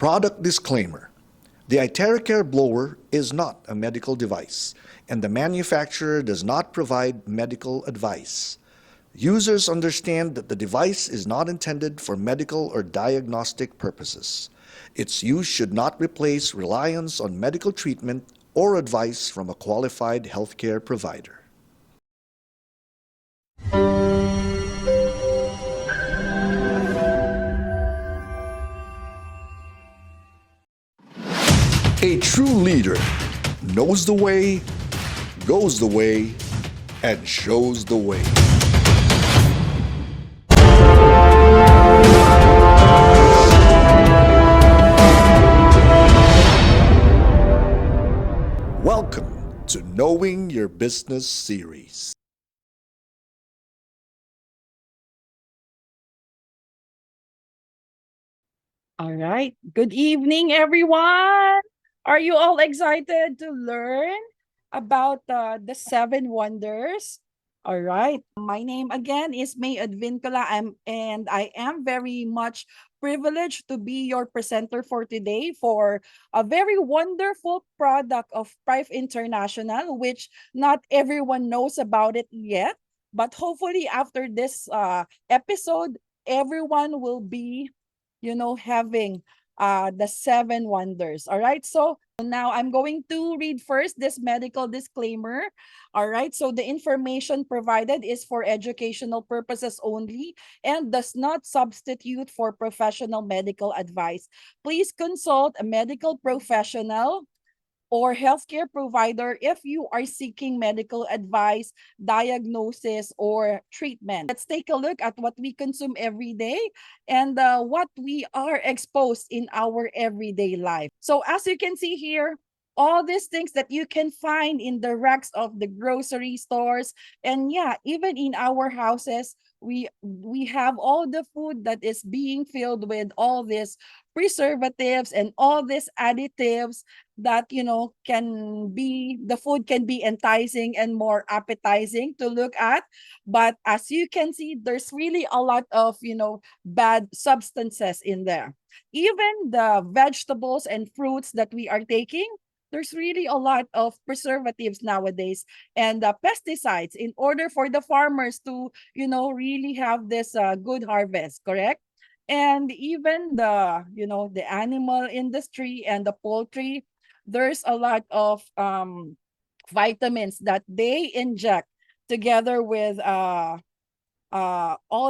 Product disclaimer. The Iteracare blower is not a medical device, and the manufacturer does not provide medical advice. Users understand that the device is not intended for medical or diagnostic purposes. Its use should not replace reliance on medical treatment or advice from a qualified healthcare provider. A true leader knows the way, goes the way, and shows the way. Welcome to Knowing Your Business series. All right. Good evening, everyone. Are you all excited to learn about the seven wonders? All right. My name again is May Advincula, and I am very much privileged to be your presenter for today for a very wonderful product of Prive International, which not everyone knows about it yet. But hopefully, after this episode, everyone will be having the seven wonders. All right. So now I'm going to read first this medical disclaimer. All right. So the information provided is for educational purposes only and does not substitute for professional medical advice. Please consult a medical professional or healthcare provider if you are seeking medical advice, diagnosis, or treatment. Let's take a look at what we consume every day and what we are exposed in our everyday life. So as you can see here, all these things that you can find in the racks of the grocery stores, and yeah, even in our houses, we have all the food that is being filled with all these preservatives and all these additives that can be the food can be enticing and more appetizing to look at, but as you can see, there's really a lot of bad substances in there. Even the vegetables and fruits that we are taking, there's really a lot of preservatives nowadays and pesticides in order for the farmers to really have this good harvest, correct? And even the animal industry and the poultry, there's a lot of vitamins that they inject together with all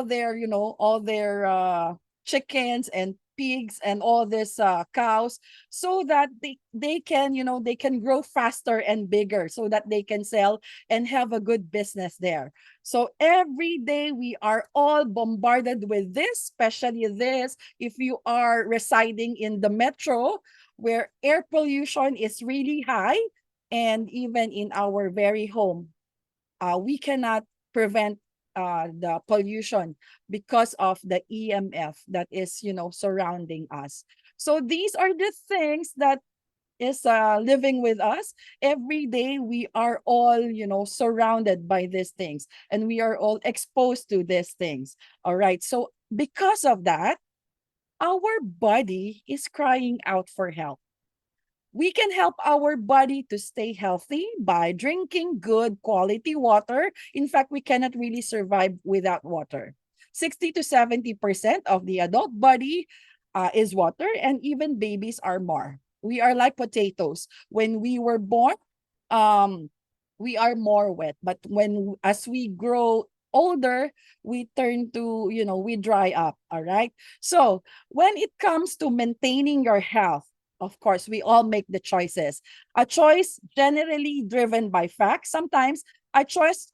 their chickens and pigs and all this cows, so that they can grow faster and bigger so that they can sell and have a good business there. So every day we are all bombarded with this, especially this if you are residing in the metro where air pollution is really high, and even in our very home, we cannot prevent the pollution because of the EMF that is surrounding us. So these are the things that is living with us every day. We are all surrounded by these things, and we are all exposed to these things. All right, so because of that, our body is crying out for help. We can help our body to stay healthy by drinking good quality water. In fact, we cannot really survive without water. 60 to 70% of the adult body is water, and even babies are more. We are like potatoes. When we were born, we are more wet, but as we grow older, we turn to, we dry up. All right. So when it comes to maintaining your health, of course, we all make the choices. A choice generally driven by facts. Sometimes a choice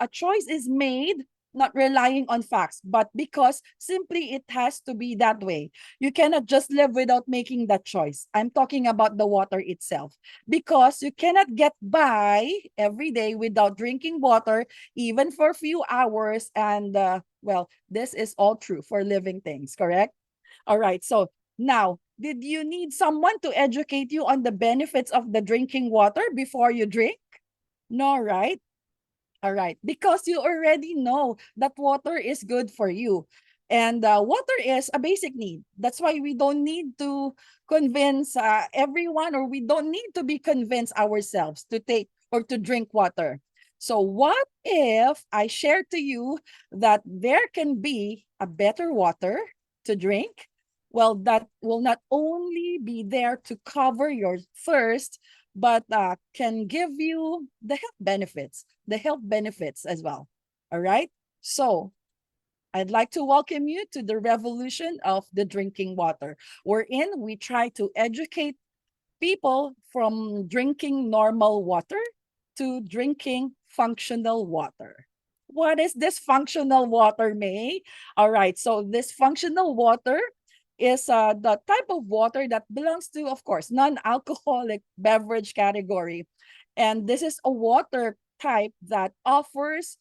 is made not relying on facts, but because simply it has to be that way. You cannot just live without making that choice. I'm talking about the water itself, because you cannot get by every day without drinking water, even for a few hours. And well, this is all true for living things, correct? All right. So now, did you need someone to educate you on the benefits of the drinking water before you drink? No, right? All right. Because you already know that water is good for you. And water is a basic need. That's why we don't need to convince everyone, or we don't need to be convinced ourselves to take or to drink water. So, what if I share to you that there can be a better water to drink? Well, that will not only be there to cover your thirst, but can give you the health benefits as well. All right. So, I'd like to welcome you to the revolution of the drinking water, wherein we try to educate people from drinking normal water to drinking functional water. What is this functional water, May? All right, so this functional water is the type of water that belongs to, of course, non-alcoholic beverage category. And this is a water type that offers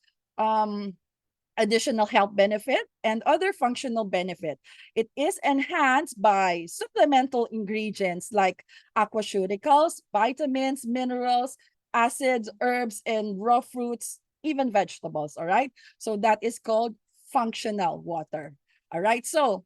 additional health benefit and other functional benefit. It is enhanced by supplemental ingredients like aquaceuticals, vitamins, minerals, acids, herbs, and raw fruits, even vegetables. All right. So that is called functional water. All right. So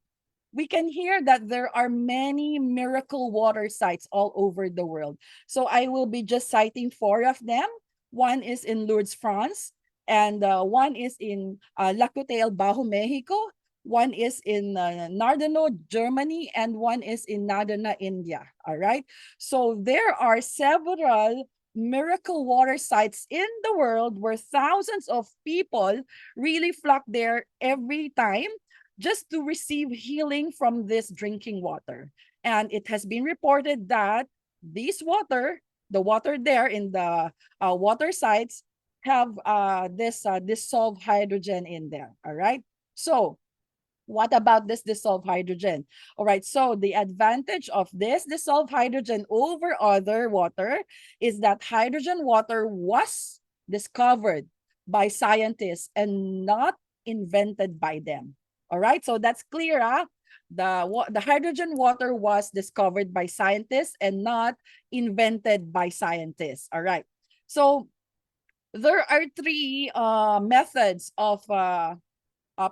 we can hear that there are many miracle water sites all over the world. So I will be just citing four of them. One is in Lourdes, France, and one is in Lacute, Bajo, Mexico. One is in Nardano, Germany, and one is in Nadana, India. All right. So there are several miracle water sites in the world where thousands of people really flock there every time just to receive healing from this drinking water. And it has been reported that this water, the water there in the water sites, have this dissolved hydrogen in there. All right. So, what about this dissolved hydrogen? All right. So, the advantage of this dissolved hydrogen over other water is that hydrogen water was discovered by scientists and not invented by them. All right. So, that's clear. The hydrogen water was discovered by scientists and not invented by scientists. All right. So, there are three methods of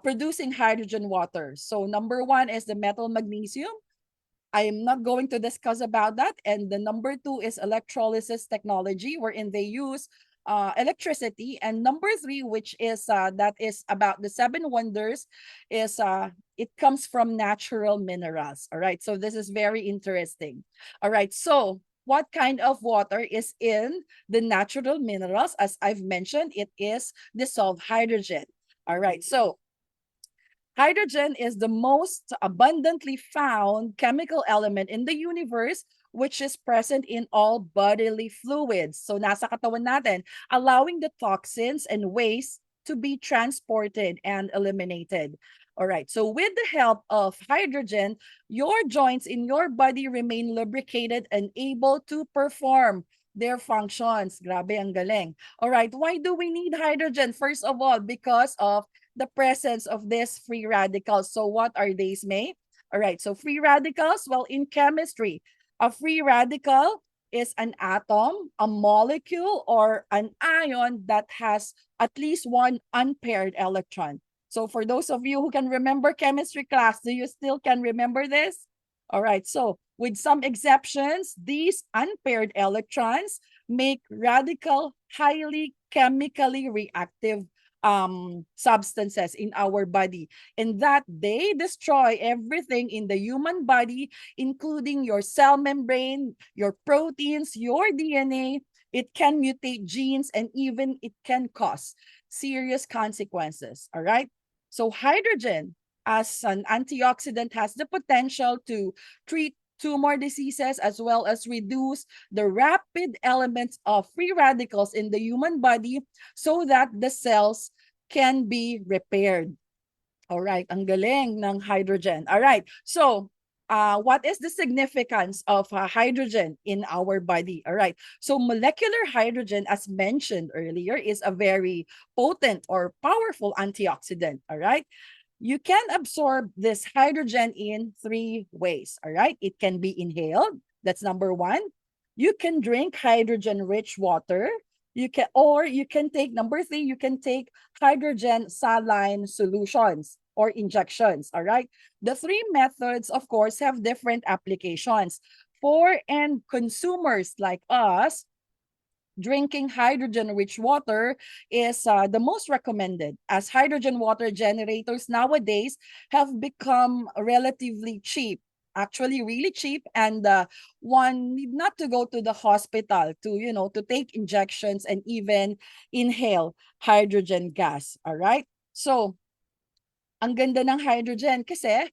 producing hydrogen water. So number one is the metal magnesium. I am not going to discuss about that. And the number two is electrolysis technology, wherein they use electricity. And number three, which is that is about the seven wonders, is it comes from natural minerals. All right. So this is very interesting. All right. So what kind of water is in the natural minerals? As I've mentioned, it is dissolved hydrogen. All right. So hydrogen is the most abundantly found chemical element in the universe, which is present in all bodily fluids. So nasa katawan natin, allowing the toxins and waste to be transported and eliminated. All right. So with the help of hydrogen, your joints in your body remain lubricated and able to perform their functions. Grabe, ang galing. All right. Why do we need hydrogen? First of all, because of the presence of these free radicals. So what are these, May? All right, so free radicals, well, in chemistry, a free radical is an atom, a molecule, or an ion that has at least one unpaired electron. So for those of you who can remember chemistry class, do you still can remember this? All right, so with some exceptions, these unpaired electrons make radical highly chemically reactive substances in our body, and that they destroy everything in the human body, including your cell membrane, your proteins, your DNA. It can mutate genes, and even it can cause serious consequences. All right. So hydrogen as an antioxidant has the potential to treat tumor diseases as well as reduce the rapid elements of free radicals in the human body so that the cells can be repaired. All right, ang galing ng hydrogen. All right, so what is the significance of hydrogen in our body? All right, so molecular hydrogen, as mentioned earlier, is a very potent or powerful antioxidant. All right, you can absorb this hydrogen in three ways. All right, it can be inhaled. That's number one. You can drink hydrogen-rich water. You can take number three. You can take hydrogen saline solutions. or injections. All right. The three methods, of course, have different applications. For end consumers like us, drinking hydrogen-rich water is the most recommended, as hydrogen water generators nowadays have become relatively cheap, actually really cheap, and one need not to go to the hospital to, to take injections and even inhale hydrogen gas. All right. So ang ganda ng hydrogen kasi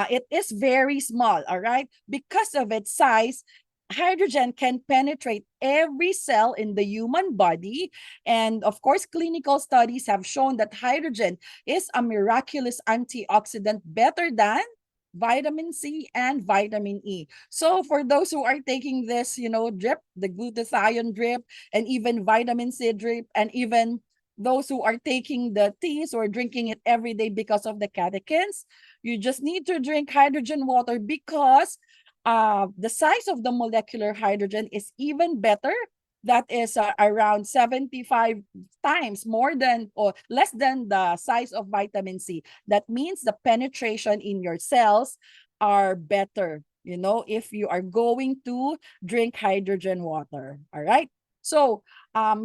it is very small, all right? Because of its size, hydrogen can penetrate every cell in the human body. And of course, clinical studies have shown that hydrogen is a miraculous antioxidant, better than vitamin C and vitamin E. So for those who are taking this, drip, the glutathione drip, and even vitamin C drip, and even those who are taking the teas or drinking it every day because of the catechins, you just need to drink hydrogen water because the size of the molecular hydrogen is even better. That is around 75 times more than or less than the size of vitamin C. That means the penetration in your cells are better, if you are going to drink hydrogen water. All right. So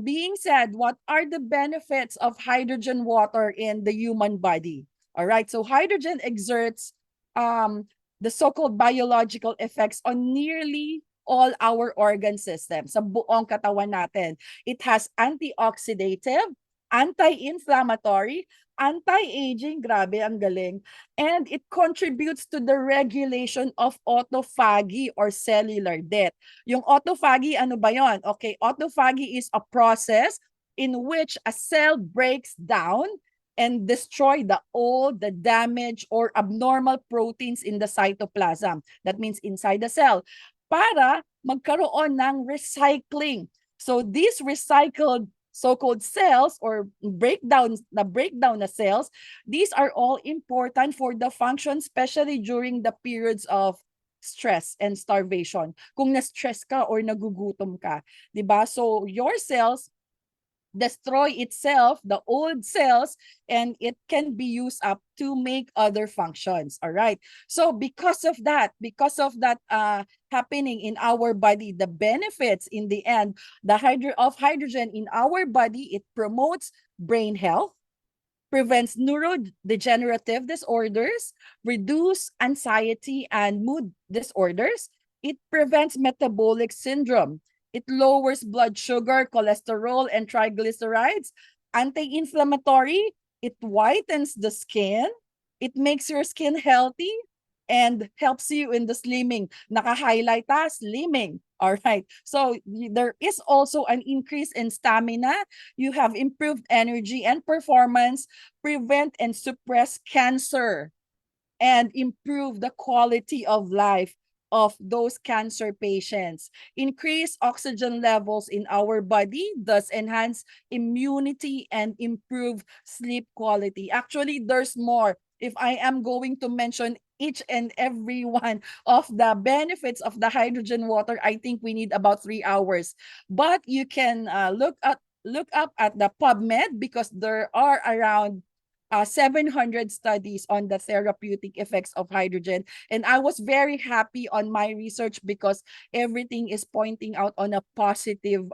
being said, what are the benefits of hydrogen water in the human body? All right, so hydrogen exerts the so-called biological effects on nearly all our organ systems, sa buong katawan natin. It has antioxidative, anti-inflammatory, anti-aging, grabe, ang galing, and it contributes to the regulation of autophagy or cellular death. Yung autophagy, ano ba yon? Okay, autophagy is a process in which a cell breaks down and destroy the old, the damaged, or abnormal proteins in the cytoplasm. That means inside the cell. Para magkaroon ng recycling. So these recycled so-called cells or breakdown na cells, these are all important for the function, especially during the periods of stress and starvation. Kung na-stress ka or nagugutom ka, 'di ba? So your cells destroy itself, the old cells, and it can be used up to make other functions. All right. So because of that happening in our body, the benefits in the end, of hydrogen in our body, it promotes brain health, prevents neurodegenerative disorders, reduce anxiety and mood disorders. It prevents metabolic syndrome. It lowers blood sugar, cholesterol, and triglycerides. Anti-inflammatory, it whitens the skin. It makes your skin healthy and helps you in the slimming. Naka-highlight slimming. All right. So there is also an increase in stamina. You have improved energy and performance, prevent and suppress cancer, and improve the quality of life of those cancer patients. Increase oxygen levels in our body, thus enhance immunity and improve sleep quality. Actually, there's more. If I am going to mention each and every one of the benefits of the hydrogen water, I think we need about 3 hours. But you can look up at the PubMed, because there are around 700 studies on the therapeutic effects of hydrogen. And I was very happy on my research because everything is pointing out on a positive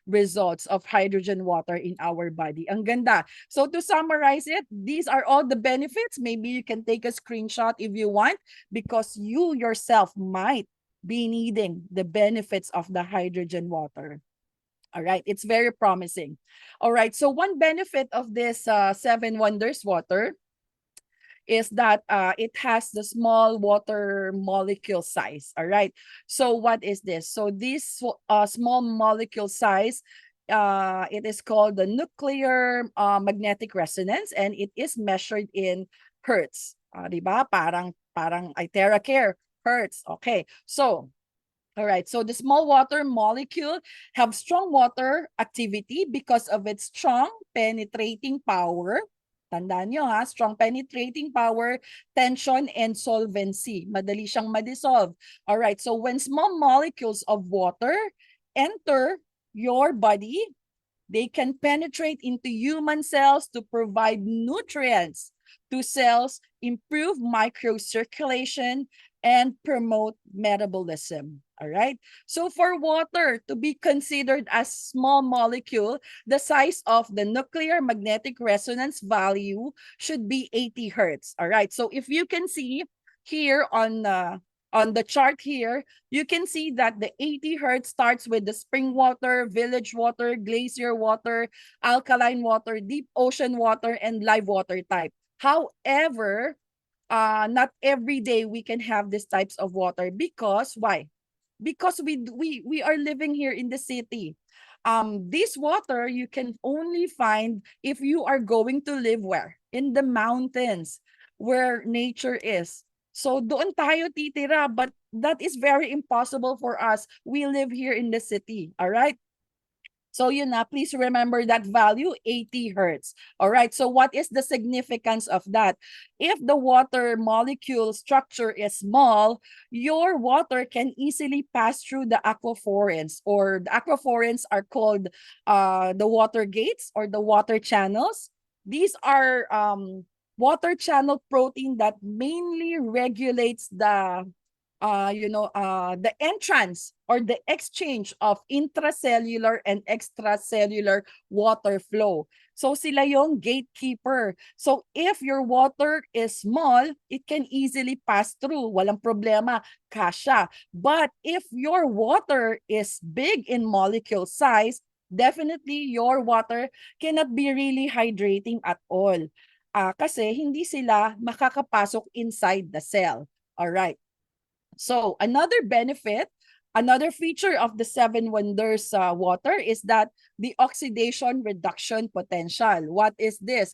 results of hydrogen water in our body. Ang ganda. So to summarize it, these are all the benefits. Maybe you can take a screenshot if you want, because you yourself might be needing the benefits of the hydrogen water. All right, it's very promising. All right, so one benefit of this Seven Wonders water is that it has the small water molecule size. All right, so what is this? So this small molecule size, it is called the nuclear magnetic resonance, and it is measured in hertz. Diba? Parang TerraCare hertz. Okay, so all right, so the small water molecule have strong water activity because of its strong penetrating power. Tandaan nyo strong penetrating power, tension, and solvency. Madali siyang madissolve. All right, so when small molecules of water enter your body, they can penetrate into human cells to provide nutrients, to cells, improve microcirculation, and promote metabolism. All right. So for water to be considered as small molecule, the size of the nuclear magnetic resonance value should be 80 hertz. All right. So if you can see here on the chart here, you can see that the 80 hertz starts with the spring water, village water, glacier water, alkaline water, deep ocean water, and live water type. However, not every day we can have these types of water because why? Because we are living here in the city. This water you can only find if you are going to live where? In the mountains where nature is. So doon tayo titira, but that is very impossible for us. We live here in the city, all right? So yun na, please remember that value, 80 hertz. All right, so what is the significance of that? If the water molecule structure is small, your water can easily pass through the aquaforins, or the aquaforins are called the water gates or the water channels. These are water channel protein that mainly regulates the entrance or the exchange of intracellular and extracellular water flow. So sila yung gatekeeper. So if your water is small, it can easily pass through. Walang problema, kasha. But if your water is big in molecule size, definitely your water cannot be really hydrating at all. Kasi hindi sila makakapasok inside the cell. All right. So another benefit, another feature of the Seven Wonders water is that the oxidation reduction potential. What is this?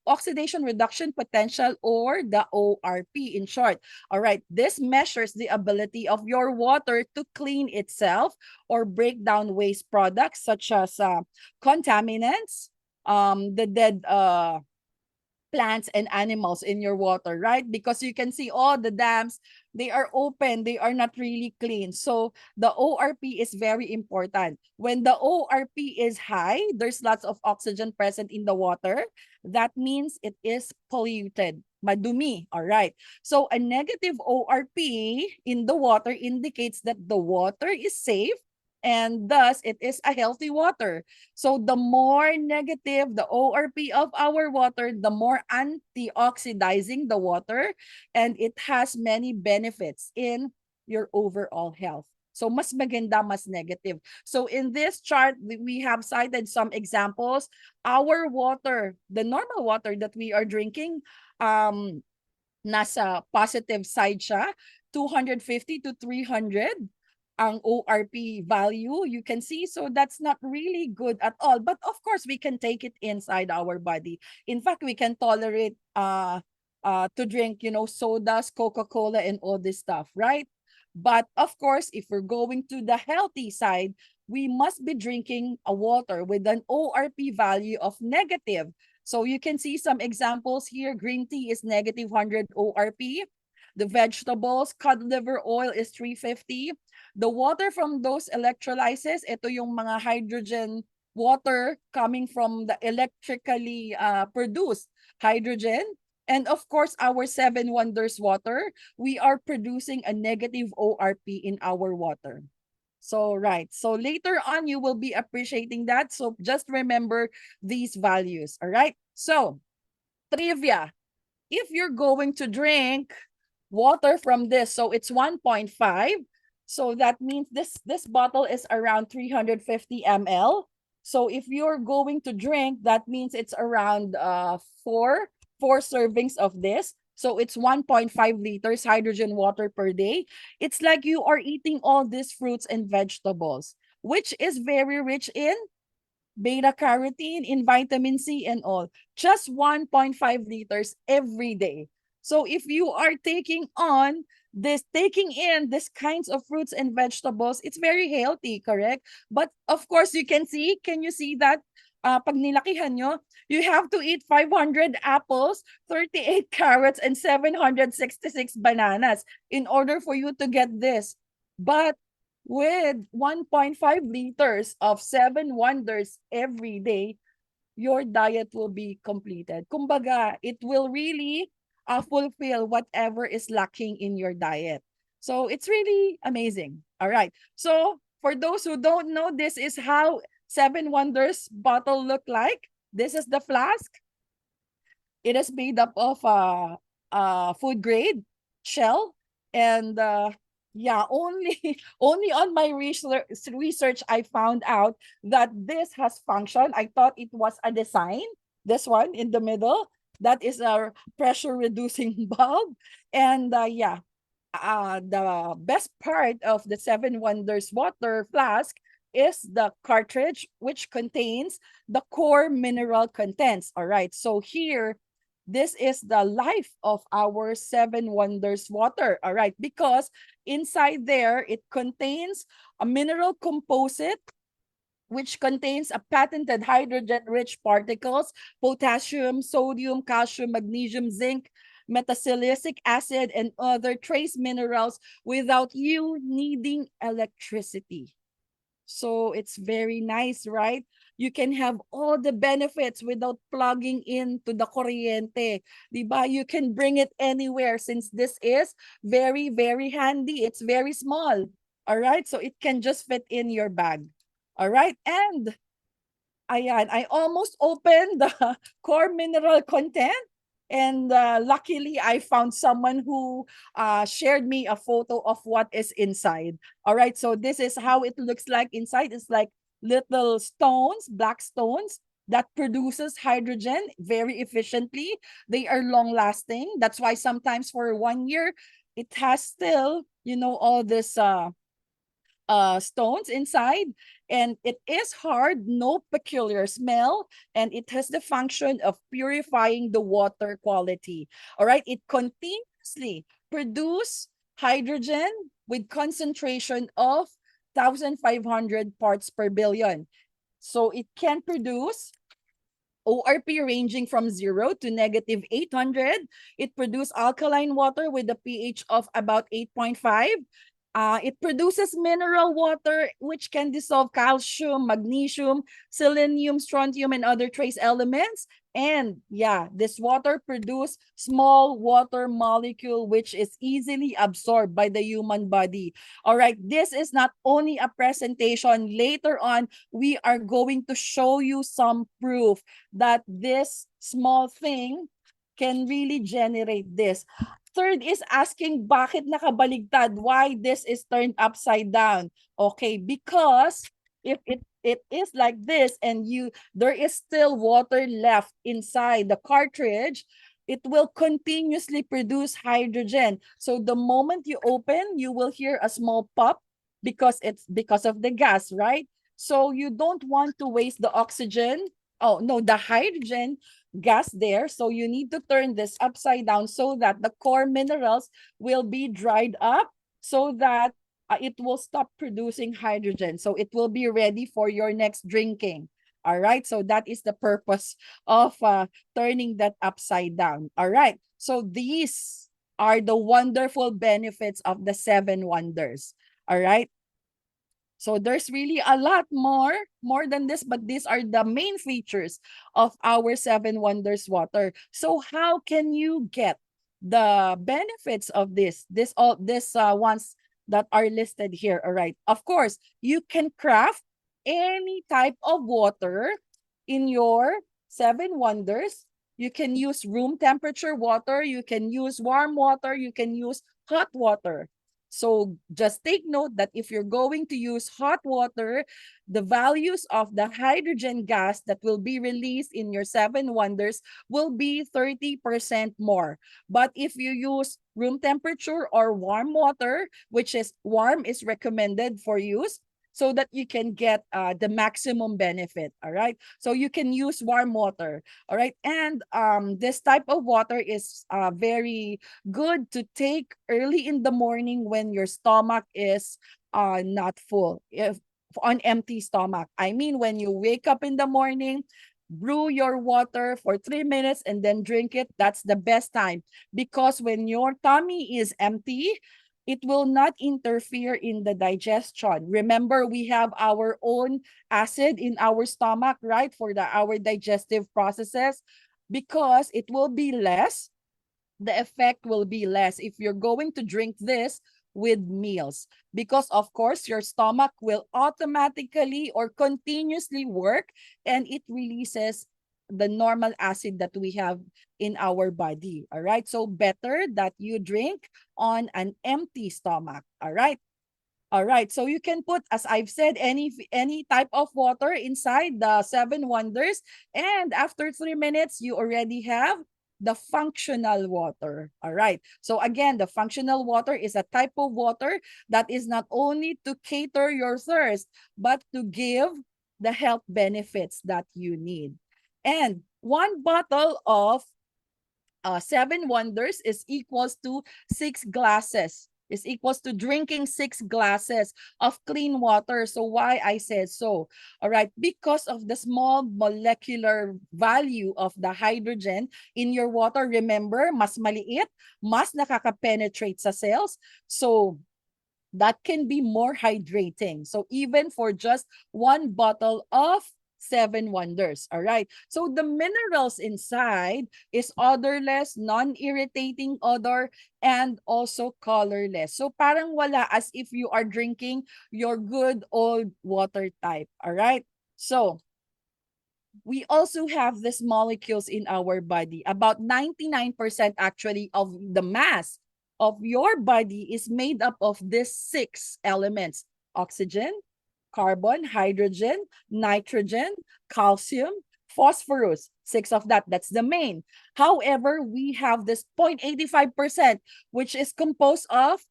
Oxidation reduction potential, or the ORP in short. All right, this measures the ability of your water to clean itself or break down waste products such as contaminants, the dead plants and animals in your water, right? Because you can see all the dams, they are open, they are not really clean. So the ORP is very important. When the ORP is high, there's lots of oxygen present in the water. That means it is polluted. Madumi, all right. So a negative ORP in the water indicates that the water is safe and thus it is a healthy water. So the more negative the ORP of our water, the more antioxidizing the water, and it has many benefits in your overall health. So mas maganda, mas negative. So in this chart, we have cited some examples. Our water, the normal water that we are drinking, nasa positive side siya, 250 to 300 ang ORP value, you can see. So that's not really good at all. But of course, we can take it inside our body. In fact, we can tolerate to drink, sodas, Coca-Cola, and all this stuff, right? But of course, if we're going to the healthy side, we must be drinking a water with an ORP value of negative. So you can see some examples here. Green tea is negative 100 ORP. The vegetables, cod liver oil is 350. The water from those electrolysis, ito yung mga hydrogen water coming from the electrically produced hydrogen. And of course, our Seven Wonders water, we are producing a negative ORP in our water. So, right. So later on, you will be appreciating that. So just remember these values. All right. So, trivia. If you're going to drink water from this, so it's 1.5. So that means this bottle is around 350 ml. So if you're going to drink, that means it's around four servings of this. So it's 1.5 liters hydrogen water per day. It's like you are eating all these fruits and vegetables, which is very rich in beta carotene, in vitamin C and all. Just 1.5 liters every day. So if you are taking in this kinds of fruits and vegetables, it's very healthy, correct? But of course, can you see that? Pag nilakihan nyo, you have to eat 500 apples, 38 carrots, and 766 bananas in order for you to get this. But with 1.5 liters of Seven Wonders every day, your diet will be completed. Kumbaga, it will really fulfill whatever is lacking in your diet. So it's really amazing. All right. So for those who don't know, this is how Seven Wonders bottle look like. This is the flask. It is made up of food grade shell, and yeah, only only on my research I found out that this has function. I thought it was a design. This one in the middle, that is a pressure reducing bulb, and yeah, the best part of the Seven Wonders water flask is the cartridge, which contains the core mineral contents. All right. So here, this is the life of our Seven Wonders water. All right. Because inside there, it contains a mineral composite which contains a patented hydrogen-rich particles, potassium, sodium, calcium, magnesium, zinc, metasilicic acid, and other trace minerals without you needing electricity. So it's very nice, right? You can have all the benefits without plugging into the kuryente. Diba? You can bring it anywhere since this is very, very handy. It's very small. All right? So it can just fit in your bag. All right? And ayan, I almost opened the core mineral content. And luckily, I found someone who shared me a photo of what is inside. All right, so this is how it looks like inside. It's like little stones, black stones that produces hydrogen very efficiently. They are long lasting. That's why sometimes for 1 year, it has still, all this stones inside, and it is hard, no peculiar smell, and it has the function of purifying the water quality. All right, it continuously produce hydrogen with concentration of 1,500 parts per billion. So it can produce ORP ranging from 0 to negative 800. It produces alkaline water with a pH of about 8.5. It produces mineral water which can dissolve calcium, magnesium, selenium, strontium, and other trace elements. And yeah, this water produces small water molecule which is easily absorbed by the human body. All right, this is not only a presentation. Later on, we are going to show you some proof that this small thing can really generate this. Third is asking bakit nakabaligtad, why this is turned upside down. Okay, because if it is like this and there is still water left inside the cartridge, it will continuously produce hydrogen. So the moment you open, you will hear a small pop because it's because of the gas, right? So you don't want to waste the oxygen. Oh, no, the hydrogen gas there. So you need to turn this upside down so that the core minerals will be dried up so that it will stop producing hydrogen. So it will be ready for your next drinking. All right. So that is the purpose of turning that upside down. All right. So these are the wonderful benefits of the Seven Wonders. All right. So there's really a lot more than this, but these are the main features of our Seven Wonders water. So how can you get the benefits of this ones that are listed here? All right. Of course, you can craft any type of water in your Seven Wonders. You can use room temperature water, you can use warm water, you can use hot water. So just take note that if you're going to use hot water, the values of the hydrogen gas that will be released in your Seven Wonders will be 30% more. But if you use room temperature or warm water, which is warm is recommended for use, so that you can get the maximum benefit. All right. So you can use warm water. All right. And this type of water is very good to take early in the morning when your stomach is not full. If on empty stomach. I mean, when you wake up in the morning, brew your water for 3 minutes and then drink it. That's the best time because when your tummy is empty, It will not interfere in the digestion. Remember, we have our own acid in our stomach, right, for our digestive processes, because it will be less, the effect will be less if you're going to drink this with meals, because of course your stomach will automatically or continuously work, and it releases the normal acid that we have in our body. All right, so better that you drink on an empty stomach. All right. All right, so you can put, as I've said, any type of water inside the seven wonders, and after 3 minutes, you already have the functional water. All right, so again, the functional water is a type of water that is not only to cater your thirst, but to give the health benefits that you need. And one bottle of seven wonders is equals to 6 glasses, is equals to drinking 6 glasses of clean water. So why I said so? All right, because of the small molecular value of the hydrogen in your water. Remember, mas maliit, mas nakaka-penetrate sa cells. So that can be more hydrating. So even for just one bottle of seven wonders. All right. So the minerals inside is odorless, non-irritating odor, and also colorless. So parang wala, as if you are drinking your good old water type. All right. So we also have these molecules in our body. About 99% actually of the mass of your body is made up of these 6 elements: oxygen, carbon, hydrogen, nitrogen, calcium, phosphorus. 6 of that, that's the main. However, we have this 0.85%, which is composed of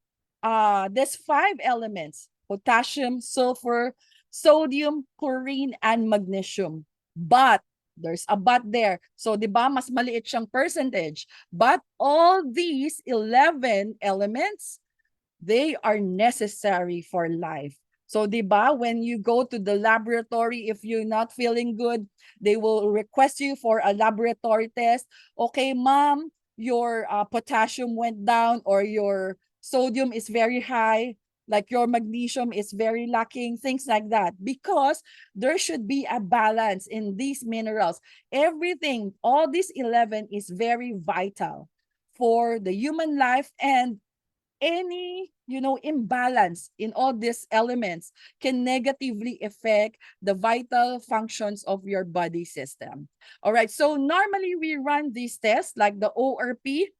these 5 elements: potassium, sulfur, sodium, chlorine, and magnesium. But there's a but there. So, di ba, mas maliit siyang percentage. But all these 11 elements, they are necessary for life. So, di ba, when you go to the laboratory, if you're not feeling good, they will request you for a laboratory test. Okay, ma'am, your potassium went down, or your sodium is very high, like your magnesium is very lacking, things like that, because there should be a balance in these minerals. Everything, all these 11 is very vital for the human life, and any imbalance in all these elements can negatively affect the vital functions of your body system. All right, so normally we run these tests like the ORP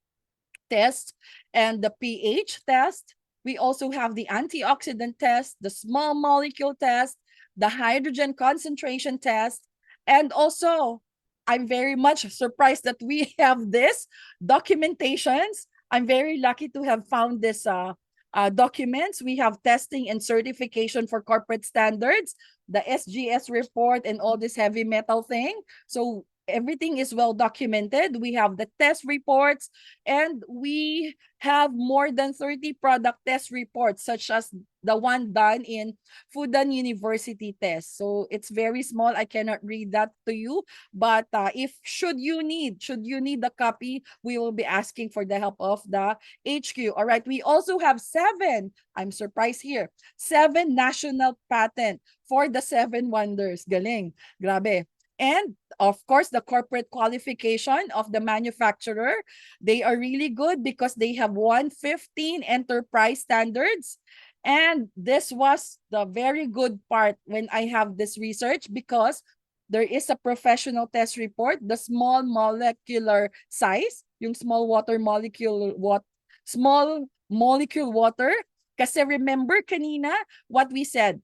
test and the pH test. We also have the antioxidant test, the small molecule test, the hydrogen concentration test, and also I'm very much surprised that we have this documentations. I'm very lucky to have found this documents. We have testing and certification for corporate standards, the SGS report, and all this heavy metal thing. So everything is well documented. We have the test reports, and we have more than 30 product test reports, such as the one done in Fudan University test. So it's very small. I cannot read that to you, but if should you need the copy, we will be asking for the help of the HQ. All right. We also have 7. I'm surprised here. 7 national patent for the 7 wonders. Galing. Grabe. And of course, the corporate qualification of the manufacturer, they are really good because they have 115 enterprise standards. And this was the very good part when I have this research, because there is a professional test report, the small molecular size, yung small molecule water. Kasi remember kanina what we said,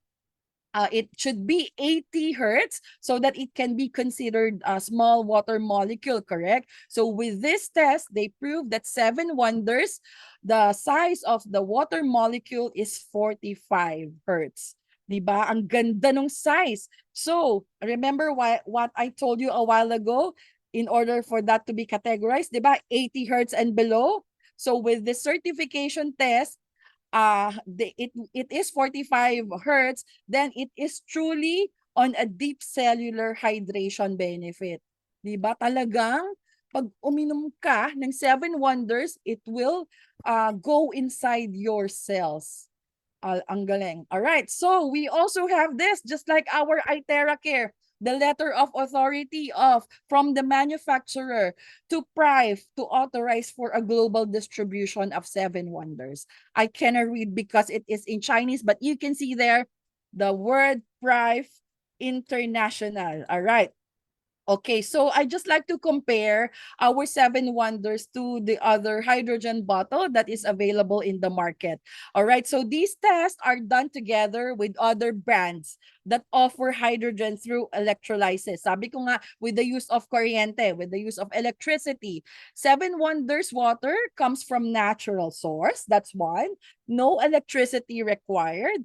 it should be 80 hertz so that it can be considered a small water molecule, correct? So with this test, they proved that 7 wonders, the size of the water molecule is 45 hertz. Diba? Ang ganda ng size. So remember what I told you a while ago, in order for that to be categorized, diba? 80 hertz and below. So with the certification test, it is 45 hertz, then it is truly on a deep cellular hydration benefit. Di ba? Talagang pag uminom ka ng 7 wonders, it will go inside your cells. Ang galing. All right. So we also have this, just like our ITeraCare, the letter of authority of from the manufacturer to PRIVE to authorize for a global distribution of 7 wonders. I cannot read because it is in Chinese, but you can see there the word PRIVE International. All right. Okay, so I just like to compare our 7 wonders to the other hydrogen bottle that is available in the market. All right, so these tests are done together with other brands that offer hydrogen through electrolysis. Sabi ko nga, with the use of kuryente, with the use of electricity. 7 wonders water comes from natural source. That's one. No electricity required.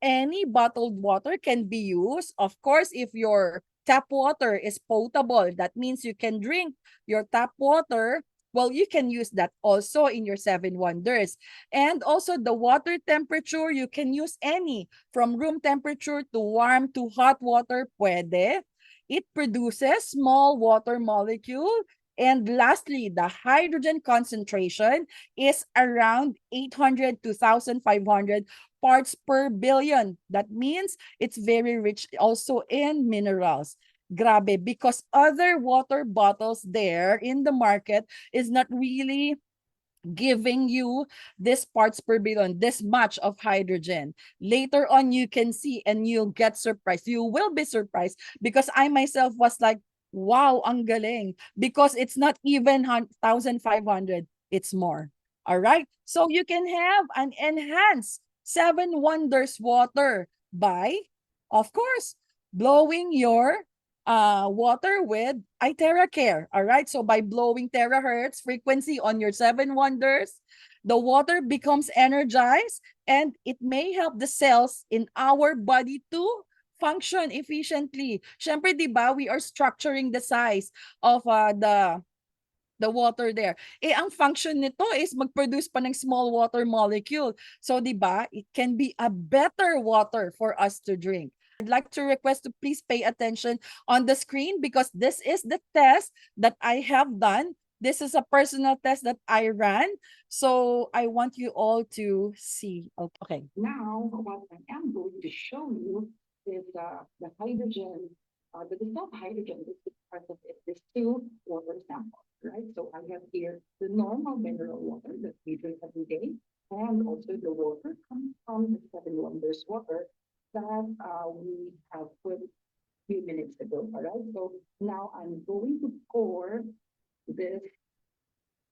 Any bottled water can be used. Of course, if your tap water is potable, that means you can drink your tap water. Well, you can use that also in your 7 wonders. And also the water temperature, you can use any from room temperature to warm to hot water, pwede. It produces small water molecule. And lastly, the hydrogen concentration is around 800 to 1,500 parts per billion. That means it's very rich also in minerals. Grabe, because other water bottles there in the market is not really giving you this parts per billion, this much of hydrogen. Later on, you can see and you'll get surprised. You will be surprised because I myself was like, wow, ang galing. Because it's not even 1,500, it's more. All right. So you can have an enhanced 7 wonders water by, of course, blowing your water with ITeraCare. All right. So by blowing terahertz frequency on your 7 wonders, the water becomes energized and it may help the cells in our body to function efficiently. Syempre, di ba, we are structuring the size of the water there. Eh, ang function nito is mag-produce pa ng small water molecule. So, di ba, it can be a better water for us to drink. I'd like to request to please pay attention on the screen because this is the test that I have done. This is a personal test that I ran. So I want you all to see. Okay. Now, what I am going to show you is the hydrogen, the dissolved hydrogen. This is part of it. There's two water samples, right? So I have here the normal mineral water that we drink every day, and also the water coming from the 7 wonders water that we have put a few minutes ago. All right. So now I'm going to pour this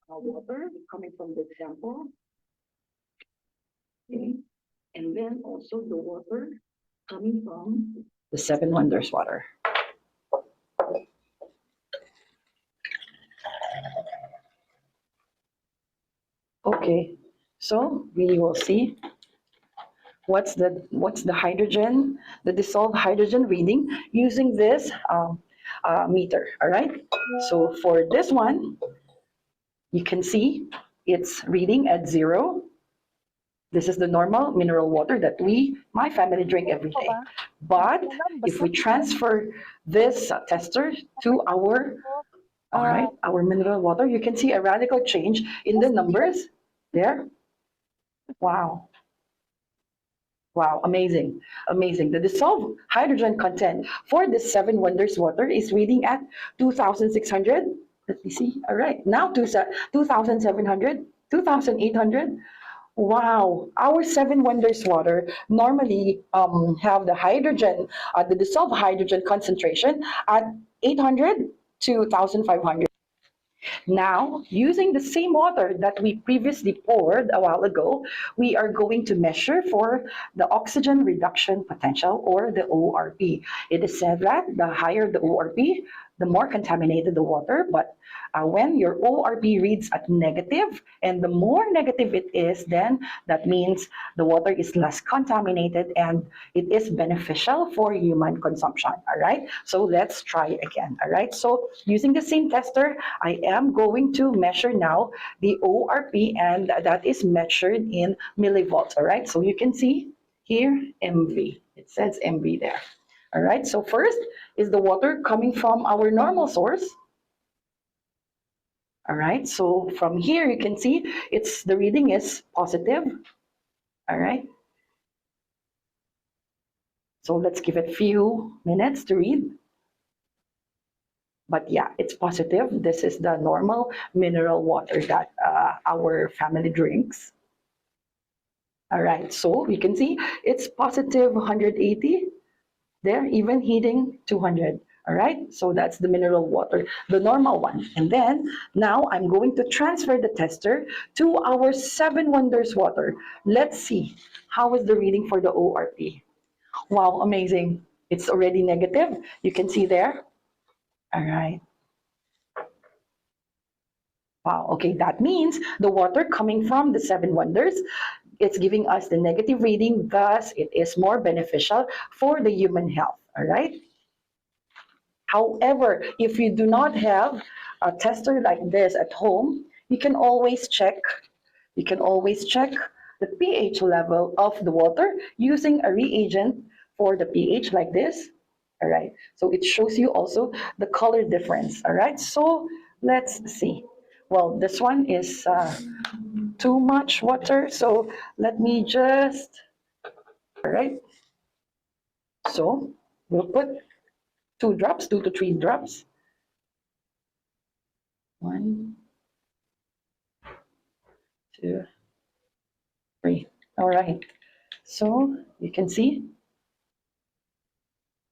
water coming from the sample. Okay. And then also the water coming from the 7 wonders water. Okay, so we will see what's the hydrogen, the dissolved hydrogen reading using this meter. All right. So for this one, you can see it's reading at 0. This is the normal mineral water that my family, drink every day. But if we transfer this tester to our, all right, our mineral water, you can see a radical change in the numbers there. Wow. Wow, amazing, amazing. The dissolved hydrogen content for this 7 wonders water is reading at 2,600. Let me see. All right, now 2,700, 2,800. Wow, our 7 wonders water normally have the hydrogen, the dissolved hydrogen concentration at 800 to 1,500. Now, using the same water that we previously poured a while ago, we are going to measure for the oxygen reduction potential, or the ORP. It is said that the higher the ORP, the more contaminated the water, but when your ORP reads at negative, and the more negative it is, then that means the water is less contaminated and it is beneficial for human consumption. All right, so let's try again. All right, so using the same tester, I am going to measure now the ORP, and that is measured in millivolts. All right, so you can see here MV, it says MV there. All right, so first is the water coming from our normal source. All right, so from here you can see the reading is positive. All right, so let's give it a few minutes to read. But yeah, it's positive. This is the normal mineral water that our family drinks. All right, so you can see it's positive 180. There, even heating 200. All right, so that's the mineral water, the normal one. And then now I'm going to transfer the tester to our Seven Wonders water. Let's see how is the reading for the ORP. Wow, amazing. It's already negative. You can see there. All right. Wow, okay, that means the water coming from the Seven Wonders, it's giving us the negative reading, thus it is more beneficial for the human health, all right? However, if you do not have a tester like this at home, you can always check the pH level of the water using a reagent for the pH like this. All right, so it shows you also the color difference. All right, so let's see. Well, this one is too much water, so let me just, all right. So we'll put 2 drops, 2 to 3 drops. 1, 2, 3. All right. So you can see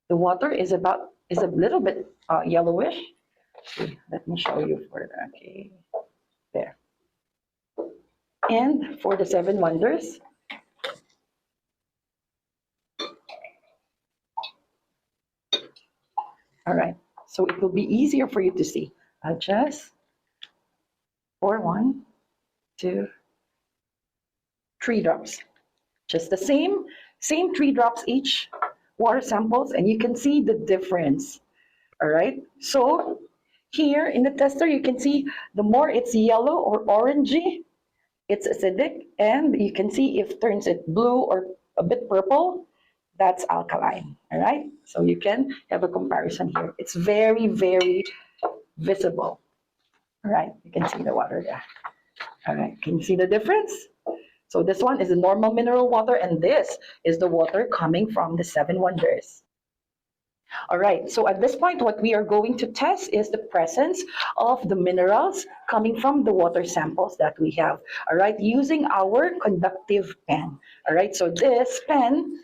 the water is a little bit yellowish. Okay, let me show you further. Okay, there. And for the Seven Wonders, all right. So it will be easier for you to see. I'll just pour 1, 2, 3 drops. Just the same 3 drops each water samples, and you can see the difference. All right. So here in the tester, you can see the more it's yellow or orangey, it's acidic, and you can see if turns it blue or a bit purple, that's alkaline. All right. So you can have a comparison here. It's very, very visible. All right. You can see the water there. All right. Can you see the difference? So this one is the normal mineral water, and this is the water coming from the Seven Wonders. All right, so at this point, what we are going to test is the presence of the minerals coming from the water samples that we have, all right, using our conductive pen. All right, so this pen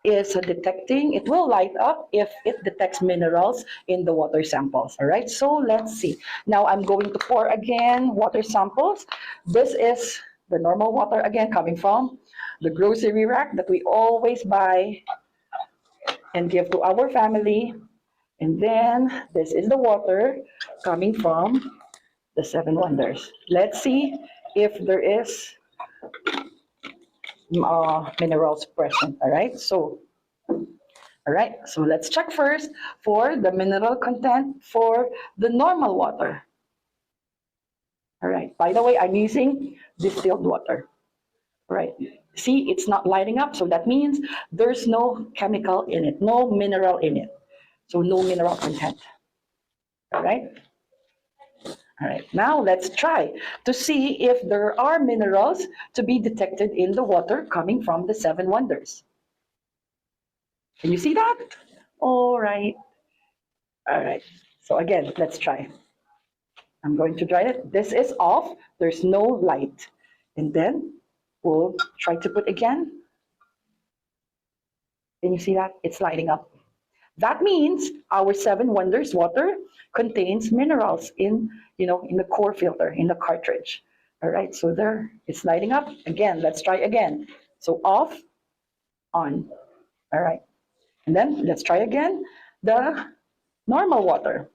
is detecting, it will light up if it detects minerals in the water samples. All right, so let's see. Now I'm going to pour again water samples. This is the normal water again coming from the grocery rack that we always buy and give to our family. And then this is the water coming from the Seven Wonders. Let's see if there is minerals present. All right, so let's check first for the mineral content for the normal water. All right, by the way, I'm using distilled water. All right, see, it's not lighting up, so that means there's no chemical in it, no mineral in it. So no mineral content. All right. All right, now let's try to see if there are minerals to be detected in the water coming from the Seven Wonders. Can you see that? All right. All right. So again, let's try. I'm going to try it. This is off. There's no light. And then we'll try to put again. Can you see that? It's lighting up. That means our Seven Wonders water contains minerals in the core filter, in the cartridge. All right, so there, it's lighting up. Again, let's try again. So off, on. All right, and then let's try again the normal water.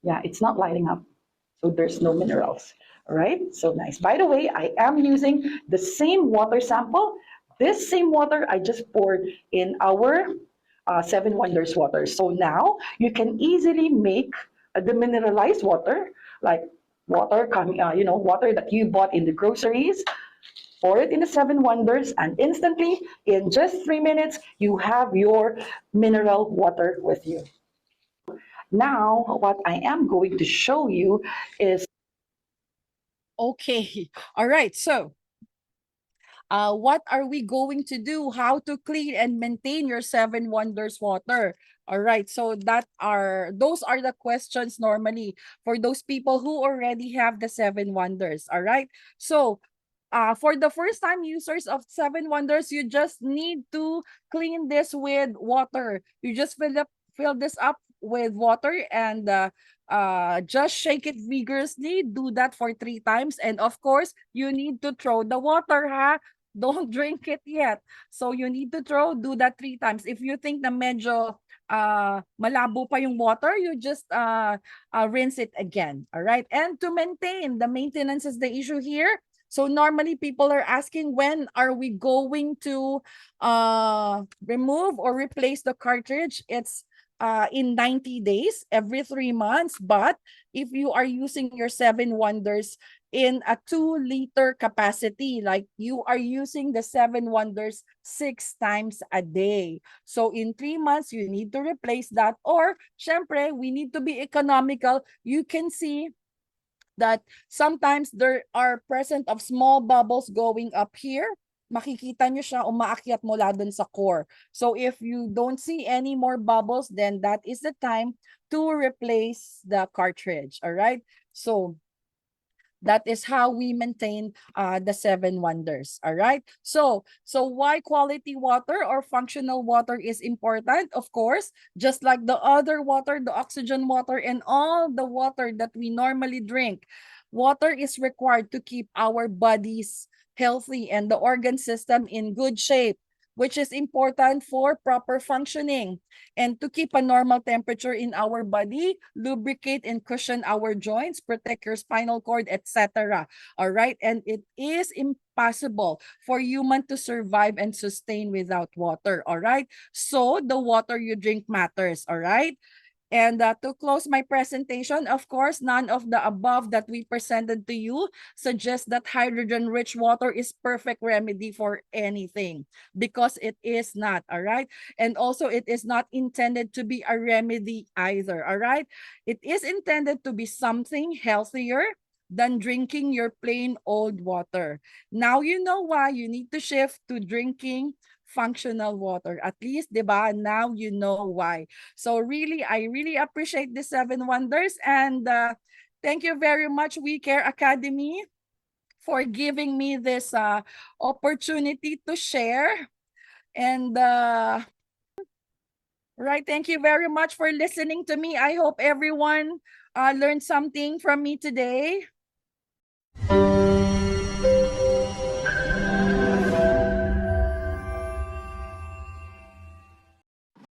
Yeah, it's not lighting up, so there's no minerals. All right, so nice. By the way, I am using the same water sample. This same water I just poured in our Seven Wonders water. So now you can easily make the mineralized water, like water coming, water that you bought in the groceries, pour it in the Seven Wonders, and instantly, in just 3 minutes, you have your mineral water with you. Now, what I am going to show you is Okay. All right. So, what are we going to do? How to clean and maintain your seven wonders water? All right. So those are the questions normally for those people who already have the seven wonders. All right. So, for the first time users of seven wonders, you just need to clean this with water. You just fill this up with water and just shake it vigorously. Do that for 3 times, and of course you need to throw the water, ha. Don't drink it yet. So you need to do that 3 times. If you think na medyo malabo pa yung water, you just rinse it again. All right. And to maintain, the maintenance is the issue here. So normally people are asking, when are we going to remove or replace the cartridge? It's in 90 days, every 3 months. But if you are using your seven wonders in a 2-liter capacity, like you are using the seven wonders 6 times a day. So in 3 months, you need to replace that. Or, syempre, we need to be economical. You can see that sometimes there are present of small bubbles going up here. Makikita nyo siya, umaakyat mula dun sa core. So if you don't see any more bubbles, then that is the time to replace the cartridge. All right. So that is how we maintain the seven wonders. All right. So why quality water or functional water is important? Of course, just like the other water, the oxygen water, and all the water that we normally drink, water is required to keep our bodies healthy and the organ system in good shape, which is important for proper functioning and to keep a normal temperature in our body, lubricate and cushion our joints, protect your spinal cord, etc. All right. And it is impossible for human to survive and sustain without water. All right. So the water you drink matters. All right. And to close my presentation, of course, none of the above that we presented to you suggests that hydrogen-rich water is perfect remedy for anything, because it is not, all right? And also, it is not intended to be a remedy either, all right? It is intended to be something healthier than drinking your plain old water. Now you know why you need to shift to drinking functional water. At least, di ba? Now you know why. So really, I really appreciate the seven wonders, and thank you very much, WeCare Academy, for giving me this opportunity to share. And right, thank you very much for listening to me. I hope everyone learned something from me today.